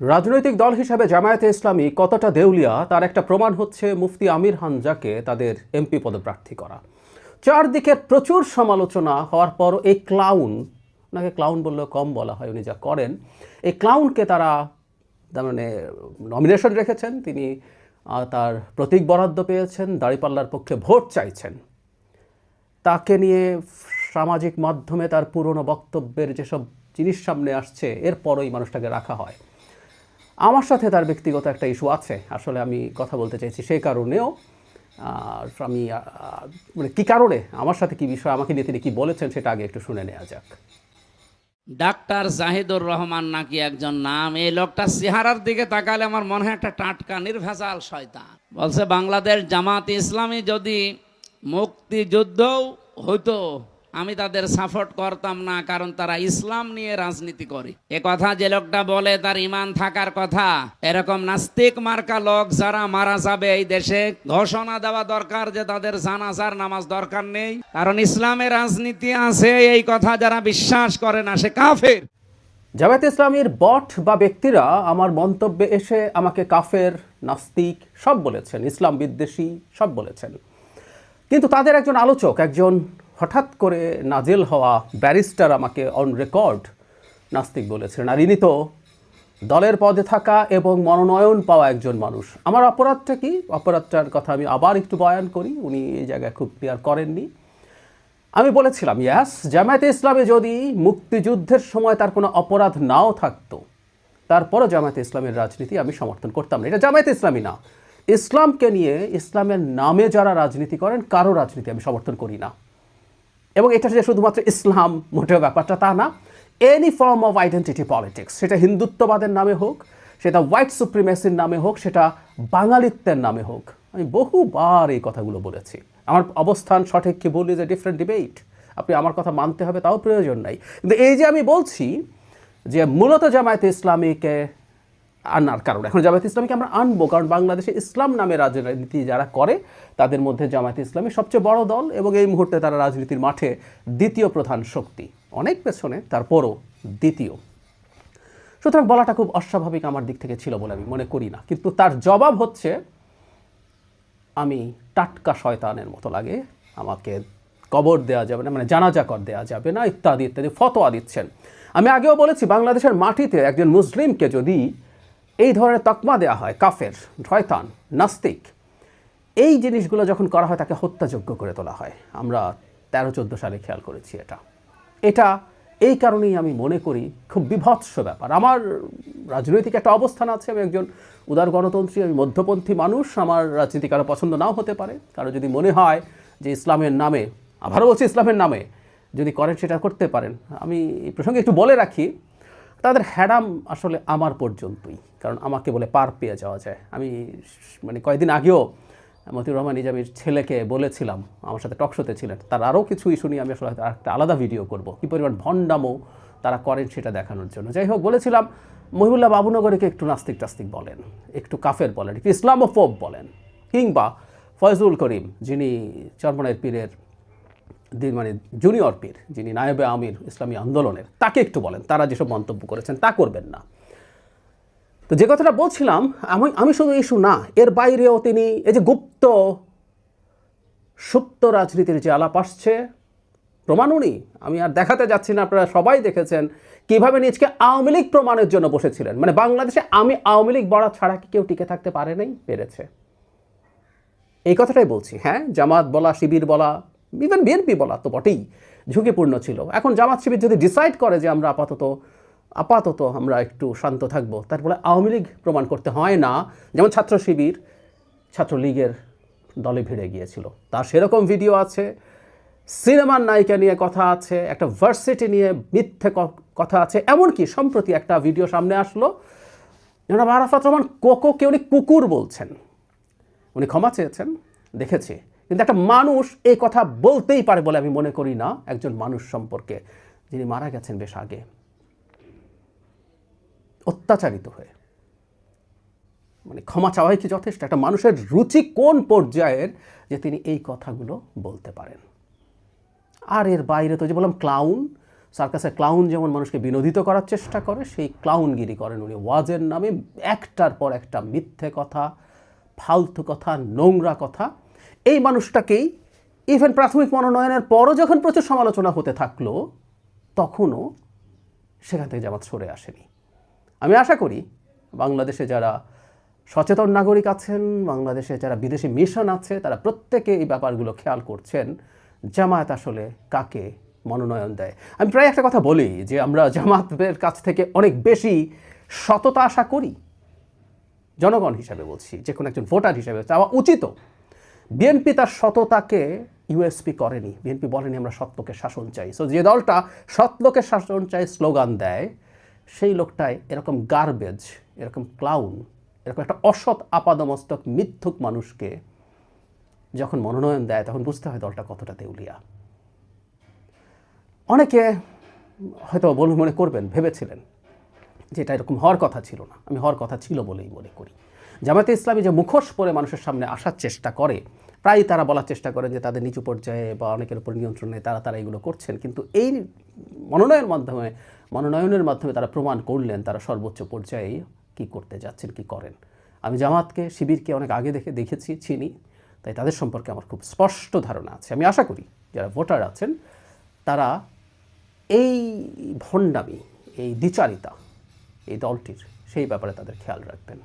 রাজনৈতিক দল হিসেবে জামায়াতে ইসলামী কতটা দেউলিয়া তার একটা প্রমাণ হচ্ছে মুফতি আমির হামজাকে তাদের এমপি পদপ্রার্থী করা। চারদিকের প্রচুর সমালোচনা হওয়ার পর এই ক্লাউন, ওনাকে ক্লাউন বললেও কম বলা হয়, উনি যা করেন, এই ক্লাউনকে তারা মানে নমিনেশন রেখেছেন, তিনি তার প্রতীক বরাদ্দ পেয়েছেন, দাঁড়িপাল্লার পক্ষে ভোট চাইছেন। তাকে নিয়ে সামাজিক মাধ্যমে তার পুরনো বক্তব্যের যেসব জিনিস সামনে আসছে, এরপরই মানুষটাকে রাখা হয়। আমার সাথে তার ব্যক্তিগত একটা ইস্যু আছে, আসলে আমি কথা বলতে চাইছি সেই কারণেও। আমি মানে কী কারণে, আমার সাথে কী বিষয়, আমাকে নিয়ে তিনি কী বলেছেন সেটা আগে একটু শুনে নেওয়া যাক। ডাক্তার জাহিদুর রহমান নাকি একজন নাম, এই লোকটার চেহারার দিকে তাকালে আমার মনে হয় একটা টাটকা নির্ভেজাল শয়তান। বলছে বাংলাদেশ জামাত ইসলামী যদি মুক্তিযুদ্ধও হইতো আমি তাদের সাপোর্ট করতাম না, কারণ তারা ইসলাম নিয়ে রাজনীতি করে। এ কথা যে লোকটা বলে তার ঈমান থাকার কথা। এরকম নাস্তিক মার্কা লোক যারা মারা যাবে এই দেশে ঘোষণা দেওয়া দরকার যে তাদের জানাজার নামাজ দরকার নেই, কারণ ইসলামের রাজনীতি আছে। এই কথা যারা বিশ্বাস করে না সে কাফের। জামায়াত ইসলামীর বট বা ব্যক্তিরা আমার মন্তব্যে এসে আমাকে কাফের, নাস্তিক সব বলেছেন, ইসলাম বিদ্বেষী সব বলেছেন। কিন্তু তাদের একজন আলোচক, একজন হঠাৎ করে নাজেল হওয়া ব্যারিস্টার আমাকে অন রেকর্ড নাস্তিক বলেছেন। আর ইনি তো দলের পদে থাকা এবং মনোনয়ন পাওয়া একজন মানুষ। আমার অপরাধটা কি? অপরাধটার কথা আমি আবার একটু বয়ান করি, উনি এই জায়গায় খুব ক্লিয়ার করেননি। আমি বলেছিলাম, ইয়াস, জামায়াতে ইসলামে যদি মুক্তিযুদ্ধের সময় তার কোনো অপরাধ নাও থাকতো, তারপরও জামায়াতে ইসলামের রাজনীতি আমি সমর্থন করতাম না। এটা জামায়াতে ইসলামী না, ইসলামকে নিয়ে, ইসলামের নামে যারা রাজনীতি করেন কারো রাজনীতি আমি সমর্থন করি না। এবং এটা যে শুধুমাত্র ইসলাম মোটেও ব্যাপারটা তা না, any form of identity politics, সেটা হিন্দুত্ববাদের নামে হোক, সেটা হোয়াইট সুপ্রিমেসির নামে হোক, সেটা বাঙালিত্বের নামে হোক। আমি বহুবার এই কথাগুলো বলেছি। আমার অবস্থান সঠিক কি ভুল ইজ এ ডিফারেন্ট ডিবেট, আপনি আমার কথা মানতে হবে তাও প্রয়োজন নাই। কিন্তু এই যে আমি বলছি যে মূলত জামায়াতে ইসলামীকে আনার কারণ, এখন জামায়াতে ইসলামীকে আমরা আনবো কারণ বাংলাদেশে ইসলাম নামে রাজনীতি যারা করে তাদের মধ্যে জামায়াতে ইসলামী সবচেয়ে বড় দল এবং এই মুহূর্তে তারা রাজনীতির মাঠে দ্বিতীয় প্রধান শক্তি, অনেক পেছনে, তারপরও দ্বিতীয়। সুতরাং বলাটা খুব অস্বাভাবিক আমার দিক থেকে ছিল বলে আমি মনে করি না। কিন্তু তার জবাব হচ্ছে আমি টাটকা শয়তানের মতো লাগে, আমাকে কবর দেওয়া যাবে না, মানে জানাজা কর দেওয়া যাবে না, ইত্যাদি ইত্যাদি ফতোয়া দিচ্ছেন। আমি আগেও বলেছি, বাংলাদেশের মাটিতে একজন মুসলিমকে যদি এই ধরনের তকমা দেওয়া হয়, কাফের, শয়তান, নাস্তিক, এই জিনিসগুলো যখন করা হয় তাকে হত্যাযোগ্য করে তোলা হয়। আমরা 13-14 সালে খেয়াল করেছি এটা এই কারণেই আমি মনে করি খুব বিভৎস ব্যাপার। আমার রাজনৈতিক একটা অবস্থান আছে, আমি একজন উদার গণতন্ত্রী, আমি মধ্যপন্থী মানুষ, আমার রাজনীতি কারো পছন্দ নাও হতে পারে। কারো যদি মনে হয় যে ইসলামের নামে, আবারও বলছি ইসলামের নামে যদি করেন সেটা করতে পারেন। আমি এই প্রসঙ্গে একটু বলে রাখি, তাদের হ্যাডাম আসলে আমার পর্যন্তই, কারণ আমাকে বলে পার পেয়ে যাওয়া যায়। আমি মানে কয়েকদিন আগেও মতিউর রহমান নিজামীর ছেলেকে বলেছিলাম, আমার সাথে টকশোতে ছিলেন, তার আরও কিছু ইস্যু নিয়ে আমি আসলে একটা আলাদা ভিডিও করব, কী পরিমাণ ভণ্ডামো তারা করেন সেটা দেখানোর জন্য। যাই হোক, বলেছিলাম মহিবুল্লাহ বাবুনগরীকে একটু নাস্তিক টাস্তিক বলেন, একটু কাফের বলেন, একটু ইসলামোফোব বলেন, কিংবা ফয়জুল করিম যিনি চরমনাইয়ের পীরের মানে জুনিয়র পীর, যিনি নায়েবে আমির ইসলামী আন্দোলনের, তাকে একটু বলেন, তারা যেসব মন্তব্য করেছেন তা করবেন না। তো যে কথাটা বলছিলাম, আমি শুধু ইস্যু না, এর বাইরেও তিনি এই যে গুপ্ত সুপ্ত রাজনীতির যে আলাপ আসছে, প্রমাণ উনি, আমি আর দেখাতে যাচ্ছি না, আপনারা সবাই দেখেছেন কীভাবে নিজকে আওয়ামী লীগ প্রমাণের জন্য বসেছিলেন। মানে বাংলাদেশে আমি আওয়ামী লীগ বলা ছাড়া কি কেউ টিকে থাকতে পারে নাই? পেরেছে। এই কথাটাই বলছি। হ্যাঁ, জামাত বলা, শিবির বলা, ইভেন বিএনপি বলা তো বটেই ঝুঁকিপূর্ণ ছিল। এখন জামাত শিবির যদি ডিসাইড করে যে আমরা আপাতত আমরা একটু শান্ত থাকবো, তারপরে আওয়ামী লীগ প্রমাণ করতে হয় না। যেমন ছাত্র শিবির ছাত্রলীগের দলে ভিড়ে গিয়েছিল, তার সেরকম ভিডিও আছে, সিনেমার নায়িকা নিয়ে কথা আছে, একটা ভার্সিটি নিয়ে মিথ্যে কথা আছে। এমনকি সম্প্রতি একটা ভিডিও সামনে আসলো, জনাব আরাফাত রহমান কোকোকে উনি কুকুর বলছেন, উনি ক্ষমা চেয়েছেন, দেখেছি। কিন্তু একটা মানুষ এই কথা বলতেই পারে বলে আমি মনে করি না, একজন মানুষ সম্পর্কে যিনি মারা গেছেন বেশ আগে, অত্যাচারিত হয়ে। মানে ক্ষমা চাওয়াই কি যথেষ্ট? একটা মানুষের রুচি কোন পর্যায়ের যে তিনি এই কথাগুলো বলতে পারেন? আর এর বাইরে তো যে বললাম ক্লাউন, সার্কাসের ক্লাউন যেমন মানুষকে বিনোদিত করার চেষ্টা করে, সেই ক্লাউনগিরি করেন উনি ওয়াজের নামে, একটার পর একটা মিথ্যে কথা, ফালতু কথা, নোংরা কথা। এই মানুষটাকেই ইভেন প্রাথমিক মনোনয়নের পরও যখন প্রচুর সমালোচনা হতে থাকলো, তখনও সেখান থেকে জামাত সরে আসেনি। আমি আশা করি বাংলাদেশে যারা সচেতন নাগরিক আছেন, বাংলাদেশে যারা বিদেশি মিশন আছে, তারা প্রত্যেকে এই ব্যাপারগুলো খেয়াল করছেন, জামায়াত আসলে কাকে মনোনয়ন দেয়। আমি প্রায় একটা কথা বলি যে আমরা জামাতের কাছ থেকে অনেক বেশি সততা আশা করি। জনগণ হিসাবে বলছি, যে কোনো একজন ভোটার হিসাবে চাওয়া উচিত। বিএনপি তার সততাকে ইউএসপি করেনি। বিএনপি বলেনি আমরা সত্যকে শাসন চাই। সো যে দলটা সত্যকে শাসন চাই স্লোগান দেয়, সেই লোকটাই এরকম গার্বেজ, এরকম ক্লাউন, এরকম একটা অসৎ আপাদমস্তক মিথ্যুক মানুষকে যখন মনোনয়ন দেয়, তখন বুঝতে হয় দলটা কতটা দেউলিয়া। অনেকে হয়তো মনে করবেন, ভেবেছিলেন যে এটা এরকম হওয়ার কথা ছিল না। আমি হওয়ার কথা ছিল বলেই মনে করি। জামায়াতে ইসলামী যে মুখোশ পরে মানুষের সামনে আসার চেষ্টা করে, প্রায় তারা বলার চেষ্টা করে যে তাদের নিচু পর্যায়ে বা অনেকের উপর নিয়ন্ত্রণে তারা এগুলো করছেন, কিন্তু এই মনোনয়নের মাধ্যমে তারা প্রমাণ করলেন তারা সর্বোচ্চ পর্যায়ে কি করতে যাচ্ছেন, কি করেন। আমি জামাতকে, শিবিরকে অনেক আগে দেখেছি, চিনি, তাই তাদের সম্পর্কে আমার খুব স্পষ্ট ধারণা আছে। আমি আশা করি যারা ভোটার আছেন তারা এই ভণ্ডামি, এই দ্বিচারিতা এই দলটির, সেই ব্যাপারে তাদের খেয়াল রাখবেন।